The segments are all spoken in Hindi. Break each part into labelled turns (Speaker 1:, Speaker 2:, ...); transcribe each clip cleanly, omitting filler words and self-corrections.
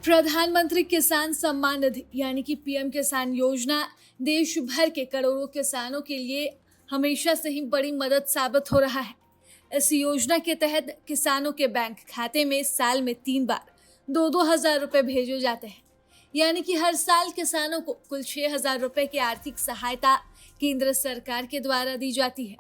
Speaker 1: प्रधानमंत्री किसान सम्मान निधि यानी कि पीएम किसान योजना देश भर के करोड़ों किसानों के लिए हमेशा से ही बड़ी मदद साबित हो रहा है। इस योजना के तहत किसानों के बैंक खाते में साल में 3 बार 2-2 हजार रुपए भेजे जाते हैं। यानी कि हर साल किसानों को कुल 6 हजार रुपए की आर्थिक सहायता केंद्र सरकार के द्वारा दी जाती है।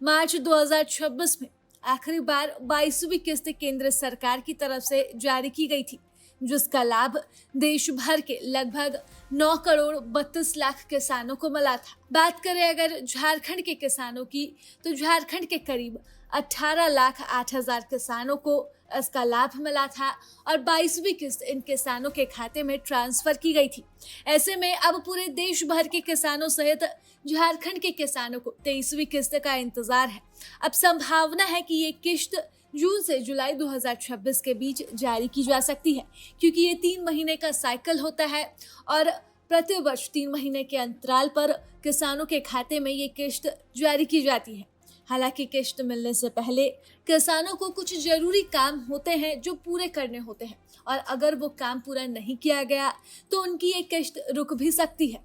Speaker 1: मार्च 2026 में आखिरी बार 22वीं किस्त केंद्र सरकार की तरफ से जारी की गई थी, जिसका लाभ देश भर के लगभग 9 करोड़ 32 लाख किसानों को मिला था। बात करें अगर झारखंड के किसानों की, तो झारखंड के करीब 18 लाख 8 हजार किसानों को इसका लाभ मिला था और 22वीं किस्त इन किसानों के खाते में ट्रांसफर की गई थी। ऐसे में अब पूरे देश भर के किसानों सहित झारखंड के किसानों को 23वीं किस्त का इंतजार है। अब संभावना है कि ये किस्त जून से जुलाई 2026 के बीच जारी की जा सकती है, क्योंकि ये 3 महीने का साइकिल होता है और प्रतिवर्ष 3 महीने के अंतराल पर किसानों के खाते में ये किस्त जारी की जाती है। हालांकि किस्त मिलने से पहले किसानों को कुछ जरूरी काम होते हैं जो पूरे करने होते हैं, और अगर वो काम पूरा नहीं किया गया तो उनकी ये किस्त रुक भी सकती है।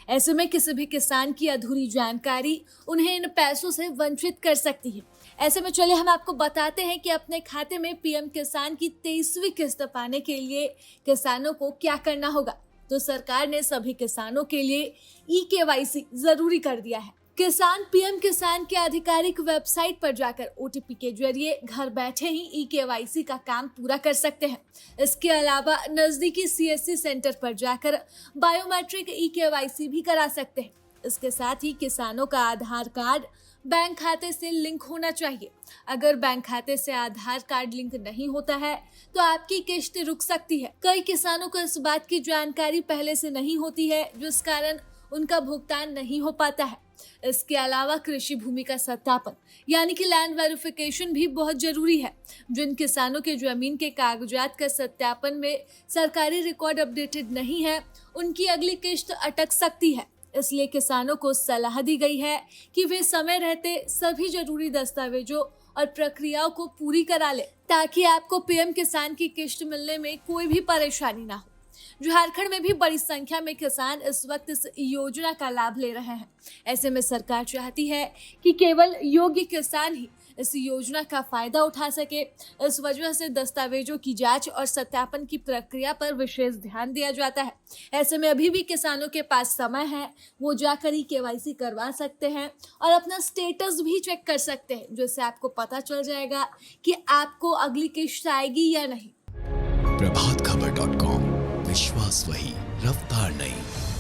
Speaker 1: ऐसे में किसी भी किसान की अधूरी जानकारी उन्हें इन पैसों से वंचित कर सकती है। ऐसे में चलिए हम आपको बताते हैं कि अपने खाते में पीएम किसान की 23वीं किस्त पाने के लिए किसानों को क्या करना होगा। तो सरकार ने सभी किसानों के लिए ई-केवाईसी जरूरी कर दिया है। किसान पीएम किसान के आधिकारिक वेबसाइट पर जाकर ओटीपी के जरिए घर बैठे ही ई-केवाईसी का काम पूरा कर सकते हैं। इसके अलावा नजदीकी सीएससी सेंटर पर जाकर बायोमेट्रिक ई-केवाईसी भी करा सकते हैं। इसके साथ ही किसानों का आधार कार्ड बैंक खाते से लिंक होना चाहिए। अगर बैंक खाते से आधार कार्ड लिंक नहीं होता है तो आपकी किस्त रुक सकती है। कई किसानों को इस बात की जानकारी पहले से नहीं होती है, जिस कारण उनका भुगतान नहीं हो पाता है। इसके अलावा कृषि भूमि का सत्यापन यानी कि लैंड वेरिफिकेशन भी बहुत जरूरी है। जिन किसानों के जमीन के कागजात का सत्यापन में सरकारी रिकॉर्ड अपडेटेड नहीं है, उनकी अगली किस्त अटक सकती है। इसलिए किसानों को सलाह दी गई है कि वे समय रहते सभी जरूरी दस्तावेजों और प्रक्रियाओं को पूरी करा ले, ताकि आपको पीएम किसान की किस्त मिलने में कोई भी परेशानी ना हो। झारखंड में भी बड़ी संख्या में किसान इस वक्त इस योजना का लाभ ले रहे हैं। ऐसे में सरकार चाहती है कि केवल योग्य किसान ही इस योजना का फायदा उठा सके। इस वजह से दस्तावेजों की जांच और सत्यापन की प्रक्रिया पर विशेष ध्यान दिया जाता है। ऐसे में अभी भी किसानों के पास समय है, वो जाकर ही केवाईसी करवा सकते हैं और अपना स्टेटस भी चेक कर सकते हैं, जिससे आपको पता चल जाएगा कि आपको अगली किस्त आएगी या नहीं।
Speaker 2: प्रभातखबर.com, विश्वास वही, रफ्तार नहीं।